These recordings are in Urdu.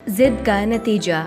ضد کا نتیجہ۔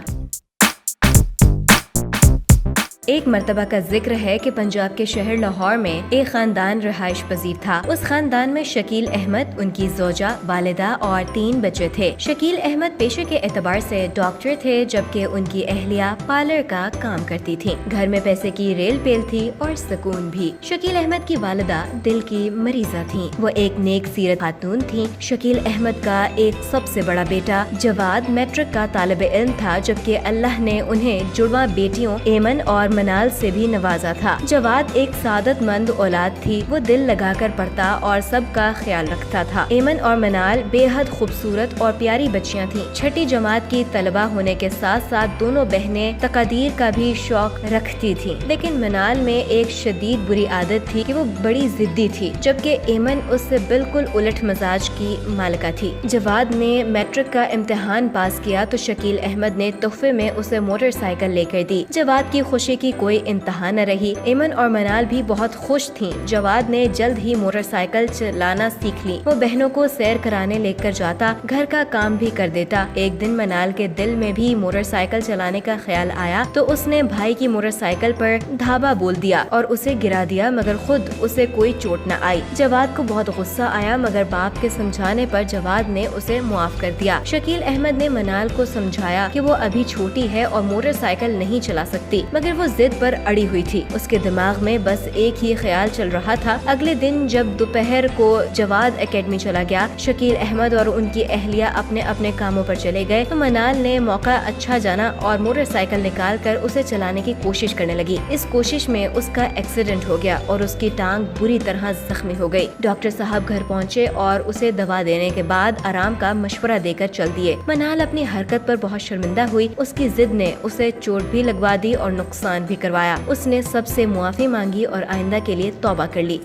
ایک مرتبہ کا ذکر ہے کہ پنجاب کے شہر لاہور میں ایک خاندان رہائش پذیر تھا۔ اس خاندان میں شکیل احمد، ان کی زوجہ، والدہ اور 3 بچے تھے۔ شکیل احمد پیشے کے اعتبار سے ڈاکٹر تھے، جبکہ ان کی اہلیہ پارلر کا کام کرتی تھی۔ گھر میں پیسے کی ریل پیل تھی اور سکون بھی۔ شکیل احمد کی والدہ دل کی مریضہ تھیں۔ وہ ایک نیک سیرت خاتون تھیں۔ شکیل احمد کا ایک سب سے بڑا بیٹا جواد میٹرک کا طالب علم تھا، جبکہ اللہ نے انہیں جڑواں بیٹیوں ایمن اور منال سے بھی نوازا تھا۔ جواد ایک سعادت مند اولاد تھی۔ وہ دل لگا کر پڑھتا اور سب کا خیال رکھتا تھا۔ ایمن اور منال بے حد خوبصورت اور پیاری بچیاں تھیں۔ چھٹی جماعت کی طلبہ ہونے کے ساتھ ساتھ دونوں بہنیں تقدیر کا بھی شوق رکھتی تھیں، لیکن منال میں ایک شدید بری عادت تھی کہ وہ بڑی ضدی تھی، جبکہ ایمن اس سے بالکل الٹ مزاج کی مالکہ تھی۔ جواد نے میٹرک کا امتحان پاس کیا تو شکیل احمد نے تحفے میں اسے موٹر سائیکل لے کر دی۔ جواد کی خوشی کی کوئی انتہا نہ رہی۔ ایمن اور منال بھی بہت خوش تھیں۔ جواد نے جلد ہی موٹر سائیکل چلانا سیکھ لی۔ وہ بہنوں کو سیر کرانے لے کر جاتا، گھر کا کام بھی کر دیتا۔ ایک دن منال کے دل میں بھی موٹر سائیکل چلانے کا خیال آیا تو اس نے بھائی کی موٹر سائیکل پر دھابا بول دیا اور اسے گرا دیا، مگر خود اسے کوئی چوٹ نہ آئی۔ جواد کو بہت غصہ آیا، مگر باپ کے سمجھانے پر جواد نے اسے معاف کر دیا۔ شکیل احمد نے منال کو سمجھایا کہ وہ ابھی چھوٹی ہے اور موٹر سائیکل نہیں چلا سکتی، مگر وہ ضد پر اڑی ہوئی تھی۔ اس کے دماغ میں بس ایک ہی خیال چل رہا تھا۔ اگلے دن جب دوپہر کو جواد اکیڈمی چلا گیا، شکیل احمد اور ان کی اہلیہ اپنے اپنے کاموں پر چلے گئے تو منال نے موقع اچھا جانا اور موٹر سائیکل نکال کر اسے چلانے کی کوشش کرنے لگی۔ اس کوشش میں اس کا ایکسیڈنٹ ہو گیا اور اس کی ٹانگ بری طرح زخمی ہو گئی۔ ڈاکٹر صاحب گھر پہنچے اور اسے دوا دینے کے بعد آرام کا مشورہ دے کر چل دیے۔ منال اپنی حرکت پر بہت شرمندہ ہوئی۔ اس کی ضد نے اسے چوٹ بھی لگوا دی اور نقصان بھی کروایا۔ اس نے سب سے معافی مانگی اور آئندہ کے لیے توبہ کر لی۔